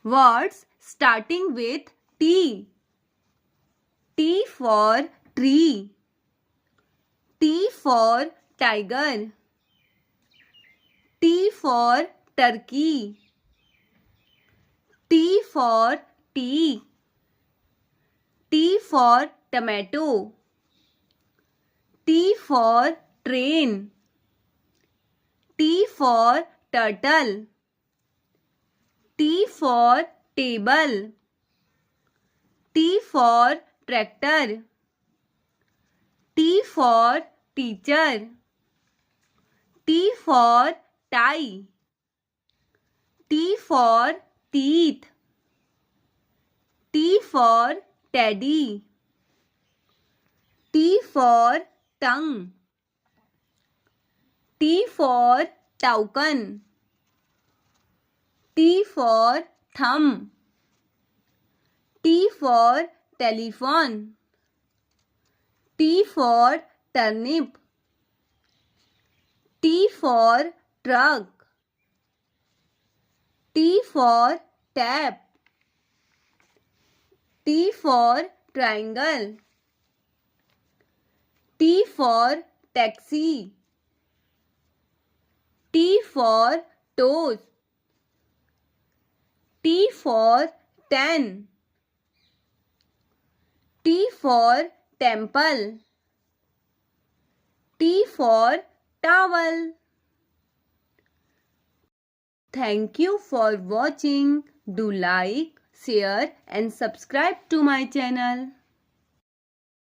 Words starting with T. T for tree. T for tiger. T for turkey. T for tea. T for tomato. T for train. T for turtle. T for table. T for tractor. T for teacher. T for tie. T for teeth. T for teddy. T for tongue. T for token. T for thumb. T for telephone. T for turnip. T for truck. T for tap. T for triangle. T for taxi. T for toes. T for 10. T for temple. T for towel. Thank you for watching. Do like, share and subscribe to my channel.